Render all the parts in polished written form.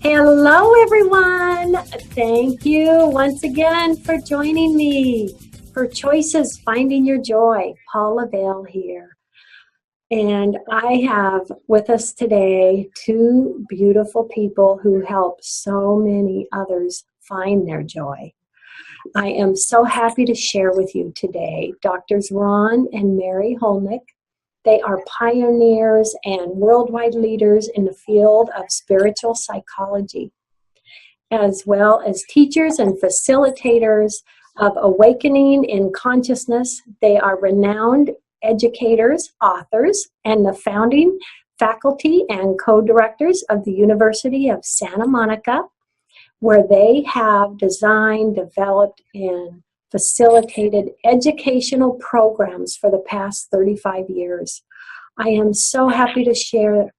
Hello, everyone. Thank you once again for joining me for Choices Finding Your Joy. Paula Vail here. And I have with us today two beautiful people who help so many others find their joy. I am so happy to share with you today Doctors Ron and Mary Holnick. They are pioneers and worldwide leaders in the field of spiritual psychology, as well as teachers and facilitators of awakening in consciousness. They are renowned educators, authors, and the founding faculty and co-directors of the University of Santa Monica, where they have designed, developed, and facilitated educational programs for the past 35 years. I am so happy to share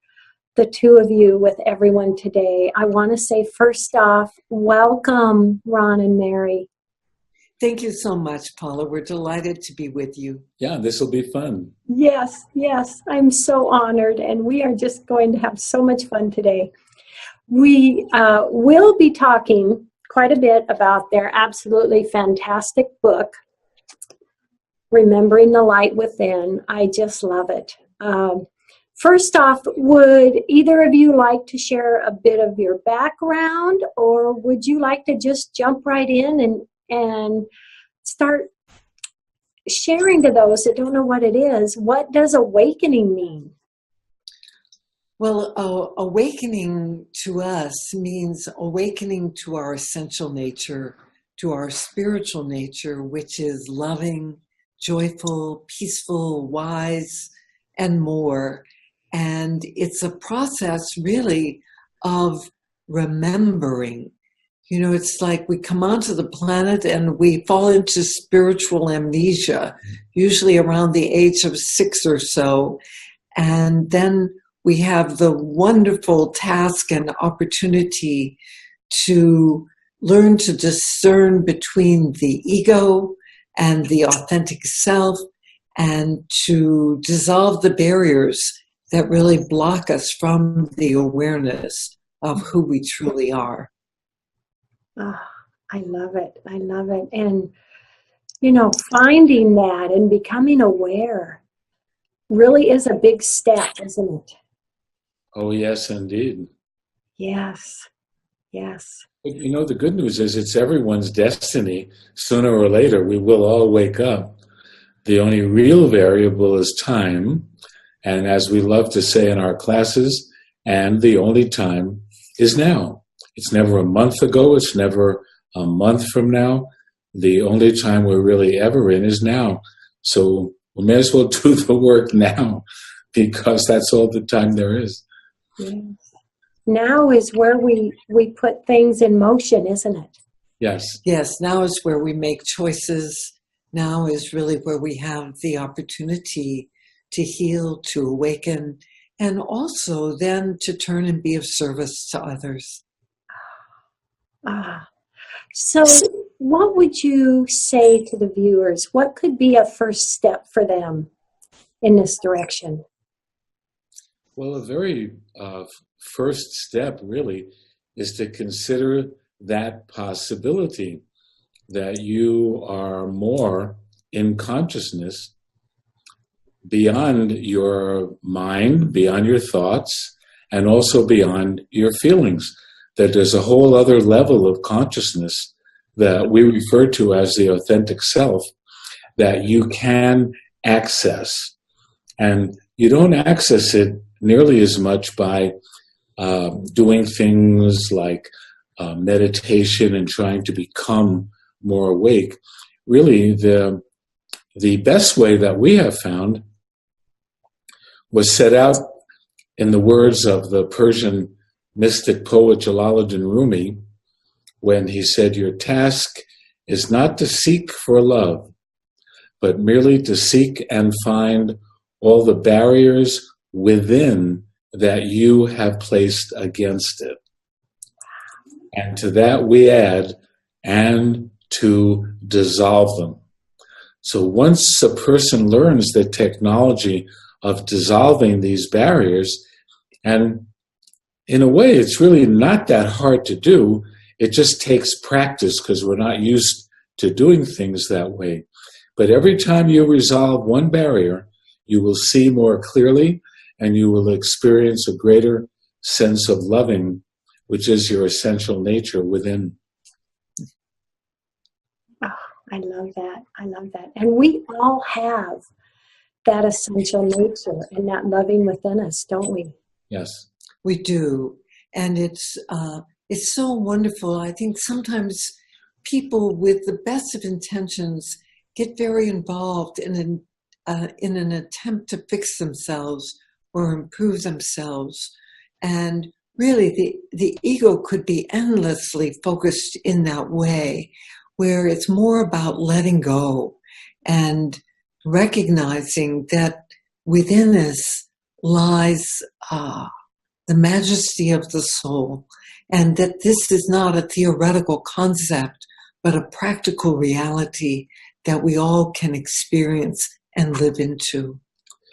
the two of you with everyone today. I want to say first off, welcome, Ron and Mary. Thank you so much, Paula. We're delighted to be with you. Yeah, this will be fun. Yes, I'm so honored, and we are just going to have so much fun today. We will be talking quite a bit about their absolutely fantastic book, Remembering the Light Within. I just love it. First off, would either of you like to share a bit of your background, or would you like to just jump right in and start sharing to those that don't know what it is? What does awakening mean? Well, awakening to us means awakening to our essential nature, to our spiritual nature, which is loving, joyful, peaceful, wise, and more. And it's a process really of remembering. You know, it's like we come onto the planet and we fall into spiritual amnesia, usually around the age of 6 or so. And then we have the wonderful task and opportunity to learn to discern between the ego and the authentic self, and to dissolve the barriers that really block us from the awareness of who we truly are. Oh, I love it. And, you know, finding that and becoming aware really is a big step, isn't it? Oh, yes, indeed. Yes. But, you know, the good news is it's everyone's destiny. Sooner or later, we will all wake up. The only real variable is time. And as we love to say in our classes, and the only time is now. It's never a month ago. It's never a month from now. The only time we're really ever in is now. So we may as well do the work now, because that's all the time there is. Yes. Now is where we put things in motion, isn't it? Yes. Yes, now is where we make choices. Now is really where we have the opportunity to heal, to awaken, and also then to turn and be of service to others. So what would you say to the viewers? What could be a first step for them in this direction? Well, a very first step really is to consider that possibility that you are more in consciousness beyond your mind, beyond your thoughts, and also beyond your feelings. That there's a whole other level of consciousness that we refer to as the authentic self that you can access. And you don't access it nearly as much by doing things like meditation and trying to become more awake. Really, the best way that we have found was set out in the words of the Persian mystic poet Jalaluddin Rumi, when he said, "Your task is not to seek for love, but merely to seek and find all the barriers within that you have placed against it." And to that we add, and to dissolve them. So once a person learns the technology of dissolving these barriers, and in a way, it's really not that hard to do. It just takes practice because we're not used to doing things that way. But every time you resolve one barrier, you will see more clearly and you will experience a greater sense of loving, which is your essential nature within. Oh, I love that. I love that. And we all have that essential nature and that loving within us, don't we? Yes. We do. And it's so wonderful. I think sometimes people with the best of intentions get very involved in an attempt to fix themselves or improve themselves. And really, the ego could be endlessly focused in that way, where it's more about letting go and recognizing that within us lies the majesty of the soul, and that this is not a theoretical concept, but a practical reality that we all can experience and live into.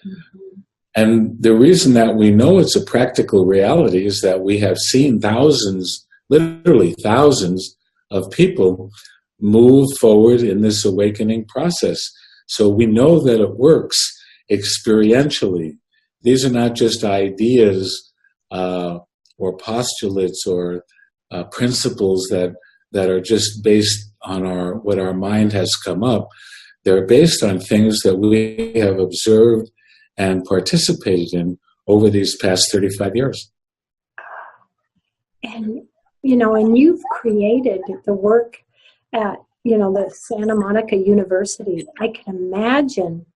Mm-hmm. And the reason that we know it's a practical reality is that we have seen thousands, literally thousands of people move forward in this awakening process. So we know that it works experientially. These are not just ideas or postulates or principles that are just based on what our mind has come up. They're based on things that we have observed and participated in over these past 35 years. And, and you've created the work at, the Santa Monica University. I can imagine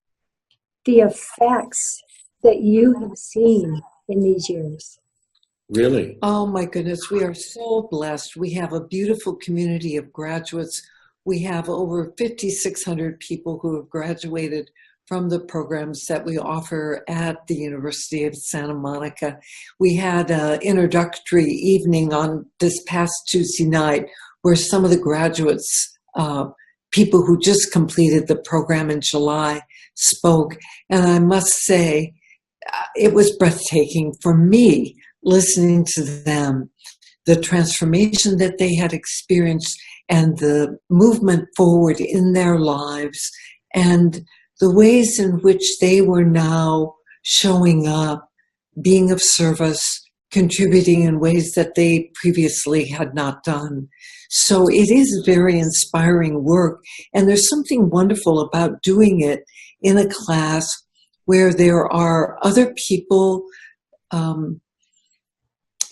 the effects that you have seen in these years. Really? Oh my goodness, we are so blessed. We have a beautiful community of graduates. We have over 5,600 people who have graduated from the programs that we offer at the University of Santa Monica. We had an introductory evening on this past Tuesday night where some of the graduates, people who just completed the program in July, spoke. And I must say, it was breathtaking for me listening to them, the transformation that they had experienced and the movement forward in their lives and the ways in which they were now showing up, being of service, contributing in ways that they previously had not done. So it is very inspiring work. And there's something wonderful about doing it in a class where there are other people.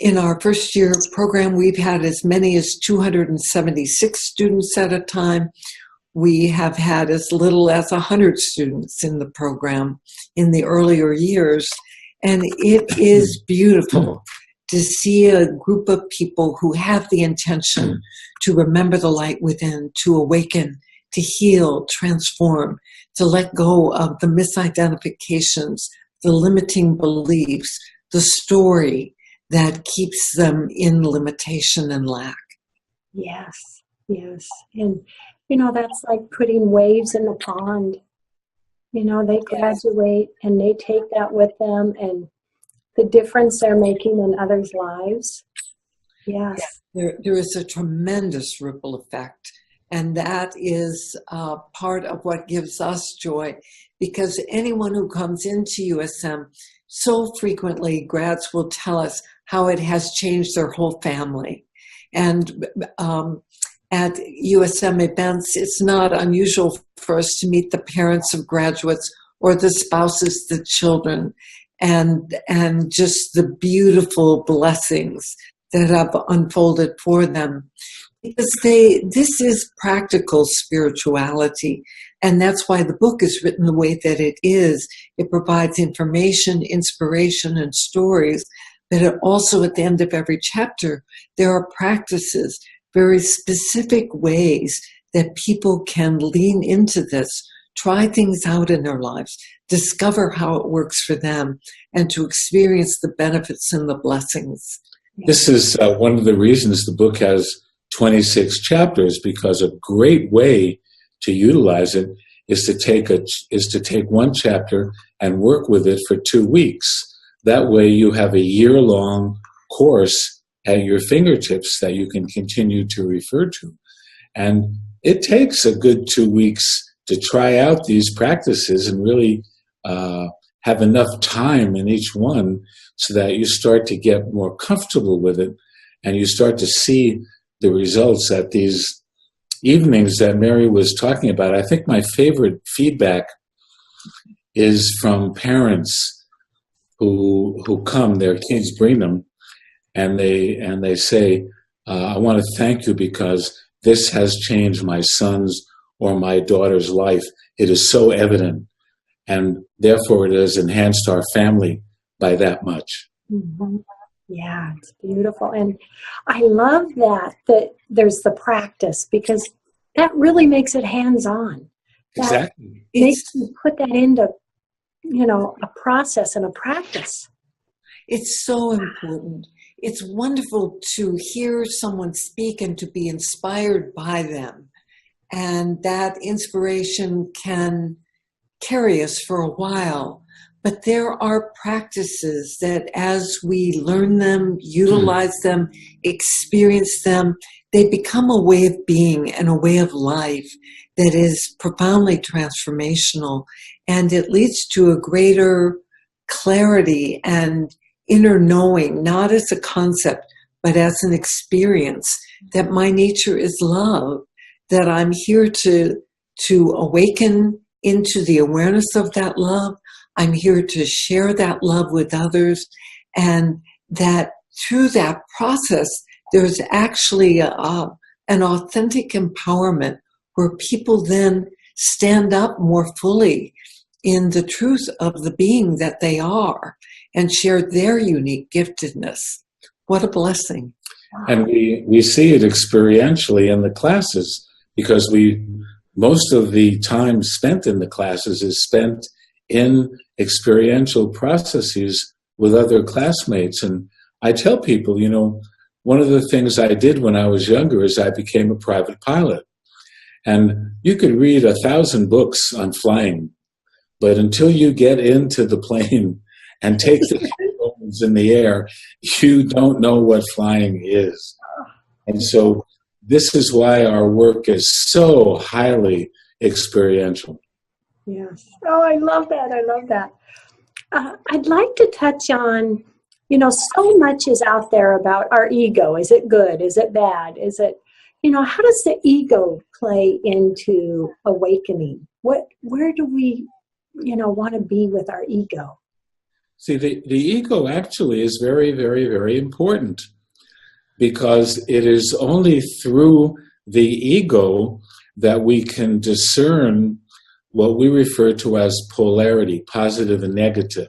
In our first year program, we've had as many as 276 students at a time. We have had as little as 100 students in the program in the earlier years. And it is beautiful to see a group of people who have the intention to remember the light within, to awaken, to heal, transform, to let go of the misidentifications, the limiting beliefs, the story that keeps them in limitation and lack. Yes, yes. And, that's like putting waves in the pond. They graduate and they take that with them and the difference they're making in others' lives. Yes. There is a tremendous ripple effect. And that is part of what gives us joy, because anyone who comes into USM, so frequently grads will tell us how it has changed their whole family. And at USM events, it's not unusual for us to meet the parents of graduates or the spouses, the children, and just the beautiful blessings that have unfolded for them. Because this is practical spirituality, and that's why the book is written the way that it is. It provides information, inspiration, and stories, but it also, at the end of every chapter, there are practices, very specific ways that people can lean into this, try things out in their lives, discover how it works for them, and to experience the benefits and the blessings. This is one of the reasons the book has 26 chapters, because a great way to utilize it is to take one chapter and work with it for 2 weeks. That way you have a year-long course at your fingertips that you can continue to refer to. And it takes a good 2 weeks to try out these practices and really have enough time in each one so that you start to get more comfortable with it and you start to see the results at these evenings that Mary was talking about. I think my favorite feedback is from parents who come, their kids bring them, and they say, I want to thank you because this has changed my son's or my daughter's life. It is so evident, and therefore it has enhanced our family by that much. Mm-hmm. Yeah, it's beautiful. And I love that there's the practice, because that really makes it hands-on. Exactly. Makes you put that into, a process and a practice. It's so important. It's wonderful to hear someone speak and to be inspired by them. And that inspiration can carry us for a while. But there are practices that as we learn them, utilize them, experience them, they become a way of being and a way of life that is profoundly transformational. And it leads to a greater clarity and inner knowing, not as a concept, but as an experience, that my nature is love, that I'm here to awaken into the awareness of that love. I'm here to share that love with others, and that through that process, there's actually an authentic empowerment where people then stand up more fully in the truth of the being that they are and share their unique giftedness. What a blessing. And we see it experientially in the classes, because most of the time spent in the classes is spent in experiential processes with other classmates. And I tell people, one of the things I did when I was younger is I became a private pilot. And you could read 1,000 books on flying, but until you get into the plane and take the controls in the air, you don't know what flying is. And so this is why our work is so highly experiential. Yes. Oh, I love that. I love that. I'd like to touch on, so much is out there about our ego. Is it good? Is it bad? Is it, how does the ego play into awakening? Where do we, want to be with our ego? See, the ego actually is very, very, very important, because it is only through the ego that we can discern what we refer to as polarity, positive and negative.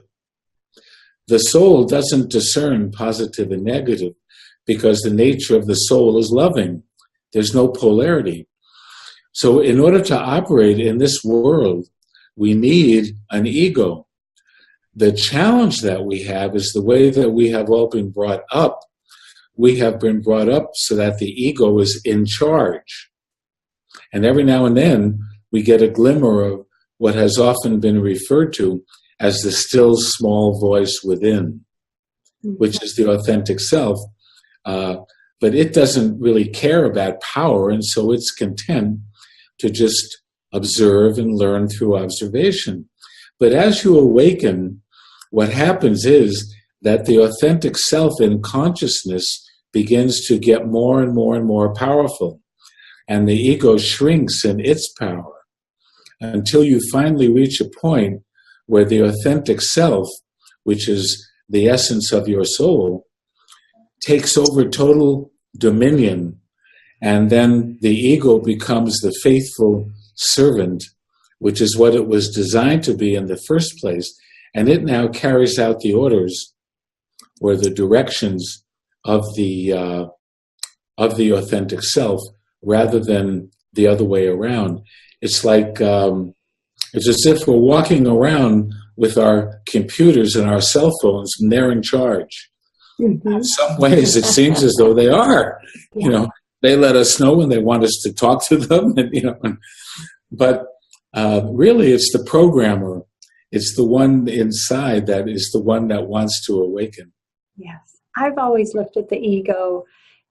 The soul doesn't discern positive and negative because the nature of the soul is loving. There's no polarity. So in order to operate in this world, we need an ego. The challenge that we have is the way that we have all been brought up. We have been brought up so that the ego is in charge. And every now and then, we get a glimmer of what has often been referred to as the still small voice within, which is the authentic self. But it doesn't really care about power, and so it's content to just observe and learn through observation. But as you awaken, what happens is that the authentic self in consciousness begins to get more and more and more powerful, and the ego shrinks in its power until you finally reach a point where the authentic self, which is the essence of your soul, takes over total dominion, and then the ego becomes the faithful servant, which is what it was designed to be in the first place, and it now carries out the orders or the directions of the authentic self rather than the other way around. It's like it's as if we're walking around with our computers and our cell phones, and they're in charge. Mm-hmm. In some ways, it seems as though they are. Yeah. They let us know when they want us to talk to them, but really, it's the programmer. It's the one inside that is the one that wants to awaken. Yes. I've always looked at the ego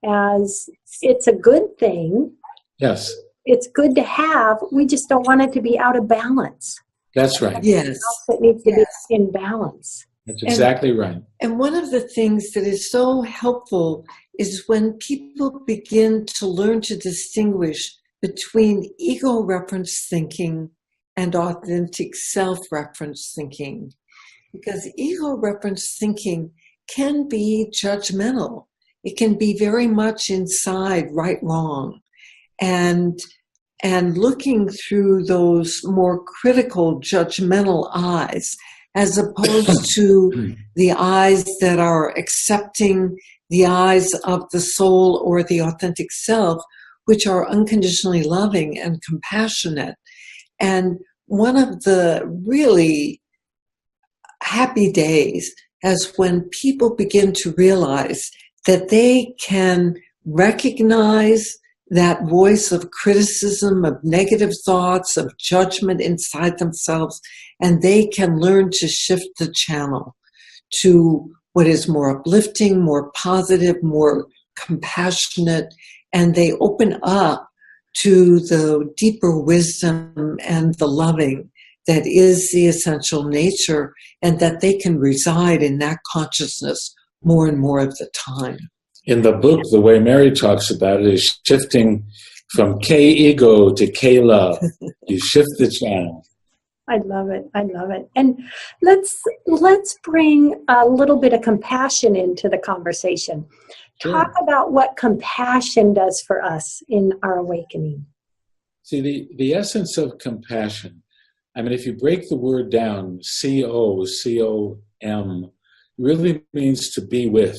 as it's a good thing. Yes, It's good to have. We just don't want it to be out of balance. that's right. Yes. It needs to be Yes. in balance. That's exactly right. And one of the things that is so helpful is when people begin to learn to distinguish between ego-reference thinking and authentic self-reference thinking. Because ego-reference thinking can be judgmental. It can be very much inside right, wrong. And looking through those more critical, judgmental eyes, as opposed to the eyes that are accepting, the eyes of the soul or the authentic self, which are unconditionally loving and compassionate. And one of the really happy days is when people begin to realize that they can recognize that voice of criticism, of negative thoughts, of judgment inside themselves, and they can learn to shift the channel to what is more uplifting, more positive, more compassionate, and they open up to the deeper wisdom and the loving that is the essential nature, and that they can reside in that consciousness more and more of the time. In the book, the way Mary talks about it is shifting from K-ego to K-love. You shift the channel. I love it. I love it. And let's bring a little bit of compassion into the conversation. Sure. Talk about what compassion does for us in our awakening. See, the essence of compassion, I mean, if you break the word down, C-O-M, really means to be with.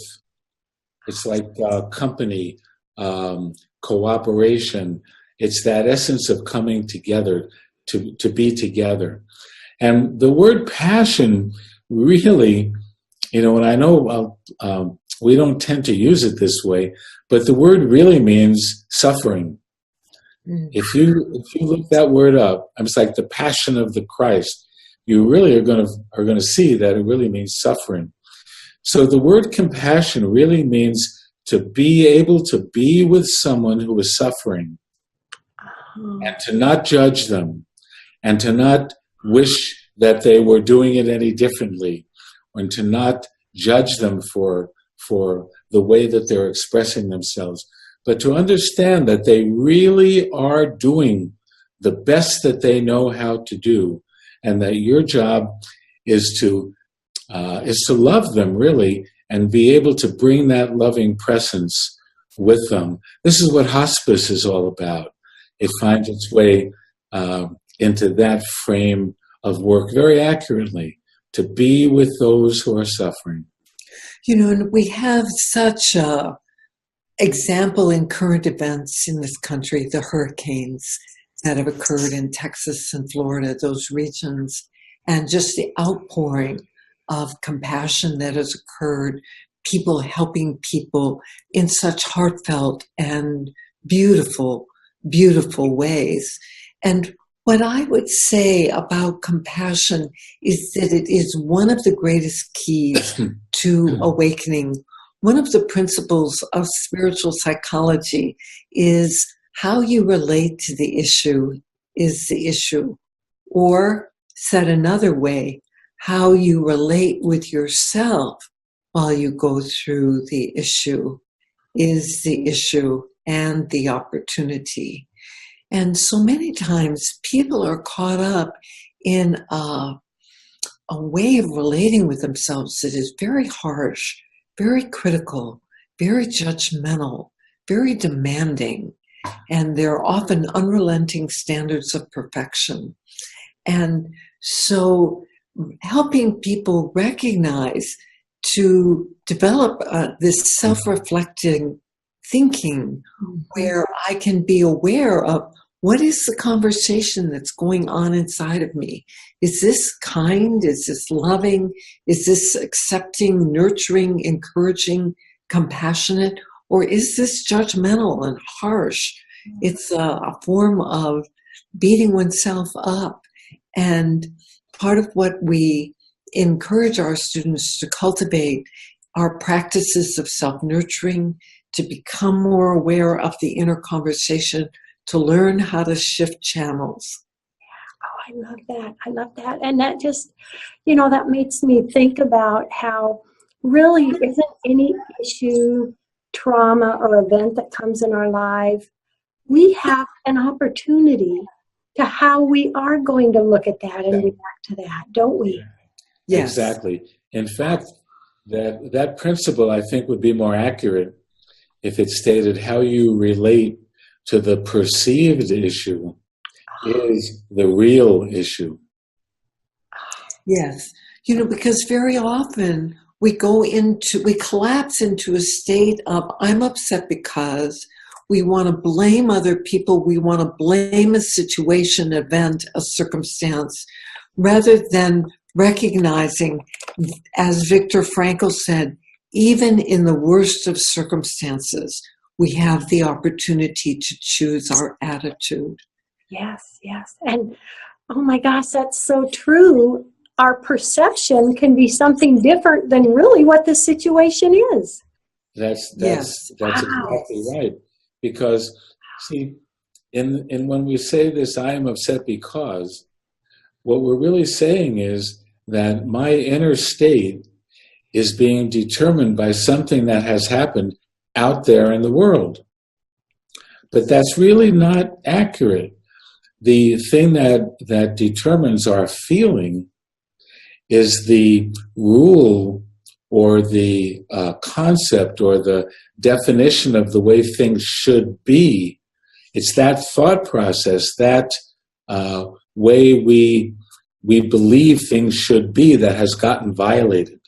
It's like company, cooperation. It's that essence of coming together, to be together. And the word passion really, and I know we don't tend to use it this way, but the word really means suffering. If you look that word up, it's like the passion of the Christ. You really are going to see that it really means suffering. So the word compassion really means to be able to be with someone who is suffering, and to not judge them, and to not wish that they were doing it any differently, and to not judge them for the way that they're expressing themselves, but to understand that they really are doing the best that they know how to do, and that your job is to love them, really, and be able to bring that loving presence with them. This is what hospice is all about. It finds its way into that frame of work very accurately, to be with those who are suffering. And we have such a example in current events in this country, the hurricanes that have occurred in Texas and Florida, those regions, and just the outpouring of compassion that has occurred, people helping people in such heartfelt and beautiful, beautiful ways. And what I would say about compassion is that it is one of the greatest keys to awakening. One of the principles of spiritual psychology is how you relate to the issue is the issue. Or, said another way, how you relate with yourself while you go through the issue is the issue and the opportunity. And so many times people are caught up in a way of relating with themselves that is very harsh, very critical, very judgmental, very demanding, and there are often unrelenting standards of perfection. And so helping people recognize to develop this self-reflecting thinking where I can be aware of what is the conversation that's going on inside of me. Is this kind? Is this loving? Is this accepting, nurturing, encouraging, compassionate? Or is this judgmental and harsh? It's a form of beating oneself up. And part of what we encourage our students to cultivate our practices of self-nurturing, to become more aware of the inner conversation, to learn how to shift channels. Oh, I love that. I love that. And that just, that makes me think about how really isn't any issue, trauma, or event that comes in our life, we have an opportunity to how we are going to look at that and react to that, don't we? Yes. Exactly. In fact, that principle, I think, would be more accurate if it stated how you relate to the perceived issue is the real issue. Yes. Because very often we collapse into a state of, I'm upset because we want to blame other people. We want to blame a situation, event, a circumstance, rather than recognizing, as Viktor Frankl said, even in the worst of circumstances, we have the opportunity to choose our attitude. Yes, yes. And oh my gosh, that's so true. Our perception can be something different than really what the situation is. That's Wow. exactly right. Because, see, in when we say this, I am upset because, what we're really saying is that my inner state is being determined by something that has happened out there in the world. But that's really not accurate. The thing that determines our feeling is the rule or the concept or the definition of the way things should be. It's that thought process, that way we believe things should be that has gotten violated.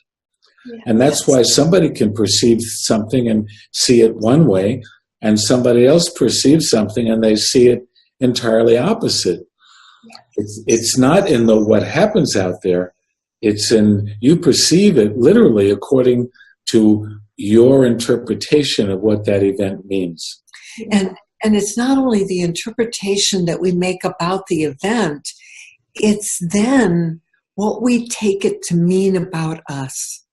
Yes. And that's why somebody can perceive something and see it one way, and somebody else perceives something and they see it entirely opposite. Yes. It's not in what happens out there. It's in, you perceive it literally according to your interpretation of what that event means. And it's not only the interpretation that we make about the event, it's then what we take it to mean about us.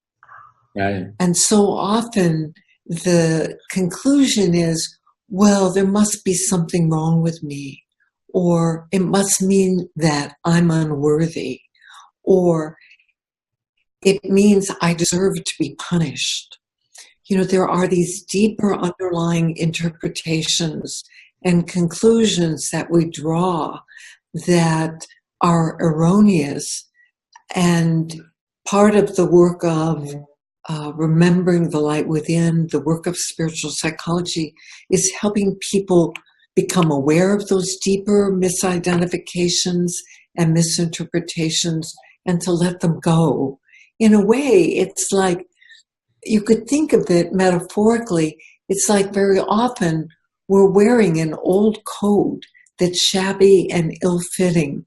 Right. And so often the conclusion is, well, there must be something wrong with me, or it must mean that I'm unworthy, or it means I deserve to be punished. There are these deeper underlying interpretations and conclusions that we draw that are erroneous. And part of the work of remembering the light within, the work of spiritual psychology, is helping people become aware of those deeper misidentifications and misinterpretations and to let them go. In a way, it's like, you could think of it metaphorically, it's like very often we're wearing an old coat that's shabby and ill-fitting,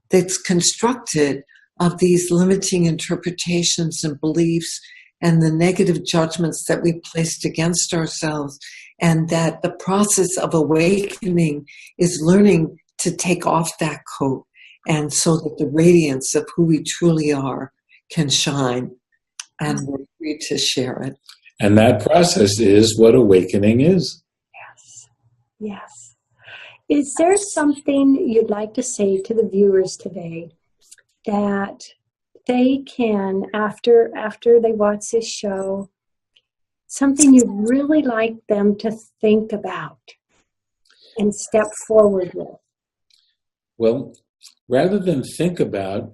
that's constructed of these limiting interpretations and beliefs and the negative judgments that we placed against ourselves, and that the process of awakening is learning to take off that coat, and so that the radiance of who we truly are can shine, and we're free to share it. And that process is what awakening is. Yes, yes. Is there something you'd like to say to the viewers today that they can, after they watch this show, something you'd really like them to think about and step forward with? Well, rather than think about,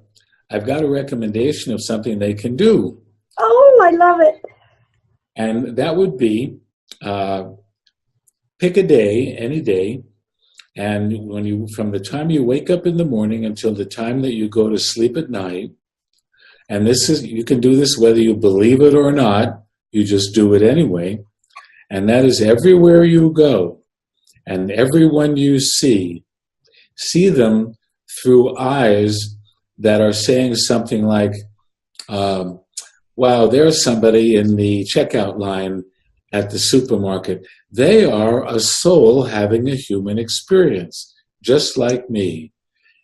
I've got a recommendation of something they can do. Oh, I love it. And that would be pick a day, any day, and from the time you wake up in the morning until the time that you go to sleep at night, and you can do this whether you believe it or not, you just do it anyway, and that is everywhere you go and everyone you see them through eyes that are saying something like, wow, there's somebody in the checkout line at the supermarket. They are a soul having a human experience, just like me.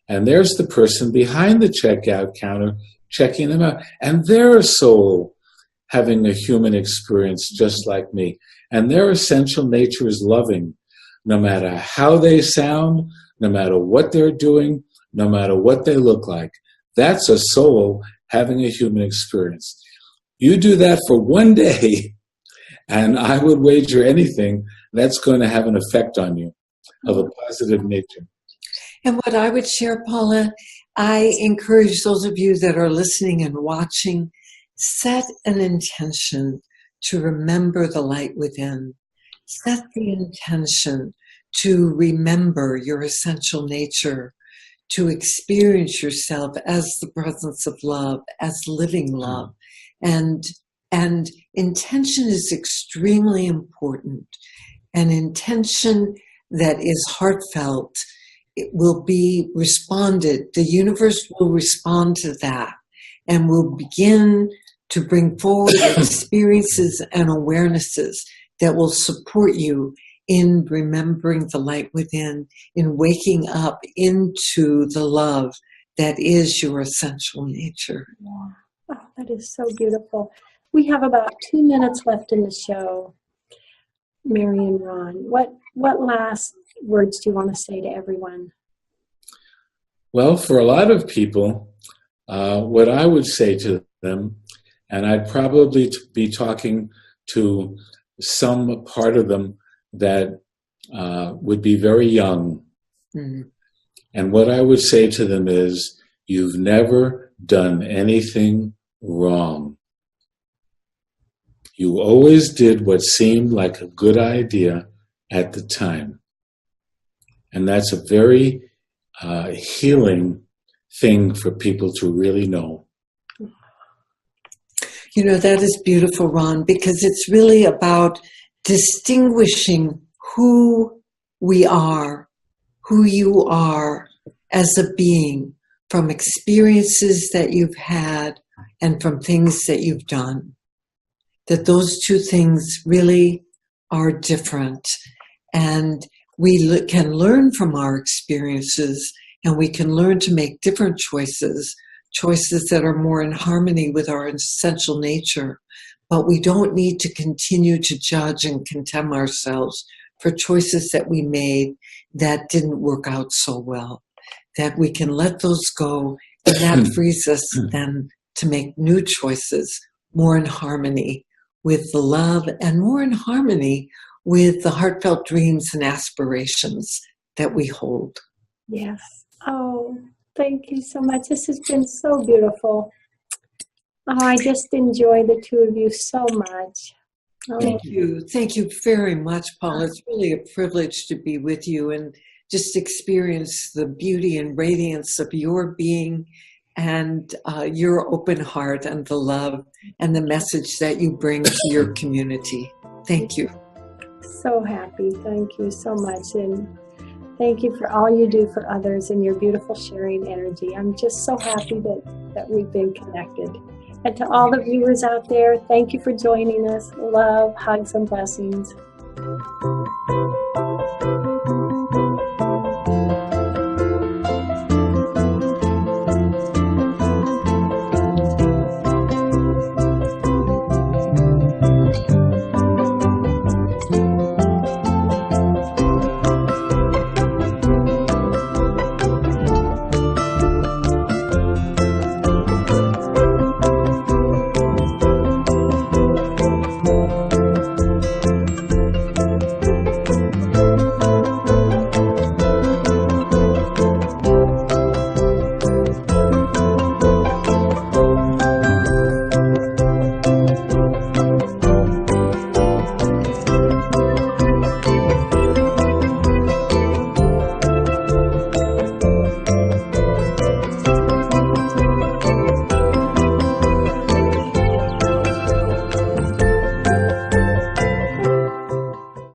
And there's the person behind the checkout counter checking them out, and they're a soul having a human experience just like me. And their essential nature is loving, no matter how they sound, no matter what they're doing, no matter what they look like. That's a soul having a human experience. You do that for one day, and I would wager anything that's going to have an effect on you of a positive nature. And what I would share, Paula, I encourage those of you that are listening and watching, set an intention to remember the light within. Set the intention to remember your essential nature, to experience yourself as the presence of love, as living love. And intention is extremely important. An intention that is heartfelt, it will be responded. The universe will respond to that and will begin to bring forward experiences and awarenesses that will support you in remembering the light within, in waking up into the love that is your essential nature. Yeah. Oh, that is so beautiful. We have about 2 minutes left in the show. Mary and Ron, what last words do you want to say to everyone? Well, for a lot of people, what I would say to them, and I'd probably be talking to some part of them that would be very young. Mm-hmm. And what I would say to them is, you've never done anything wrong. You always did what seemed like a good idea at the time. And that's a very healing thing for people to really know. You know, that is beautiful, Ron, because it's really about distinguishing who we are, who you are as a being, from experiences that you've had and from things that you've done. That those two things really are different. And we can learn from our experiences, and we can learn to make different choices that are more in harmony with our essential nature. But we don't need to continue to judge and condemn ourselves for choices that we made that didn't work out so well. That we can let those go, and that frees us then to make new choices more in harmony with the love and more in harmony with the heartfelt dreams and aspirations that we hold. Yes. Oh, thank you so much. This has been so beautiful. Oh, I just enjoy the two of you so much. Oh. Thank you. Thank you very much, Paula. It's really a privilege to be with you and just experience the beauty and radiance of your being and your open heart and the love and the message that you bring to your community. Thank you. So happy. Thank you so much. And thank you for all you do for others and your beautiful sharing energy. I'm just so happy that we've been connected. And to all the viewers out there, thank you for joining us. Love, hugs, and blessings.